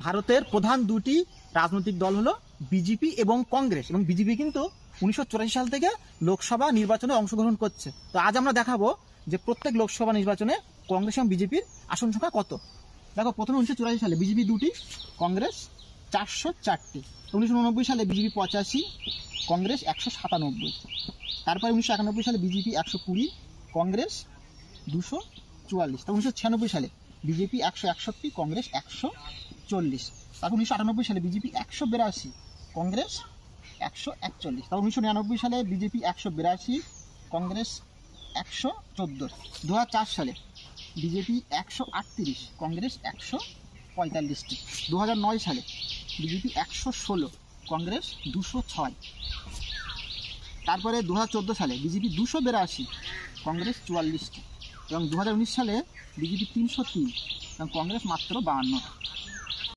ভারতের প্রধান দুটি রাজনৈতিক দল হলো বিজেপি এবং কংগ্রেস, এবং বিজেপি কিন্তু 1984 সাল থেকে লোকসভা নির্বাচনে অংশগ্রহণ করছে। তো আজ আমরা দেখাবো যে প্রত্যেক লোকসভা নির্বাচনে কংগ্রেস এবং বিজেপির আসন সংখ্যা কত। দেখো, প্রথমে 1984 সালে বিজেপি 2টি, কংগ্রেস 404টি। 1989 সালে বিজেপি 85, কংগ্রেস 197। তারপরে 1991 সালে বিজেপি 120, কংগ্রেস 244। তারপর 1996 সালে বিজেপি 161, কংগ্রেস 140। তারপর 1998 সালে বিজেপি 182, কংগ্রেস 141। তারপর 1999 সালে বিজেপি 182, কংগ্রেস 114। 2004 সালে বিজেপি 138, কংগ্রেস 145টি। 2009 সালে বিজেপি 116, কংগ্রেস 206। তারপরে 2014 সালে বিজেপি 282, কংগ্রেস 44টি। এবং 2019 সালে বিজেপি 303 এবং কংগ্রেস মাত্র 52।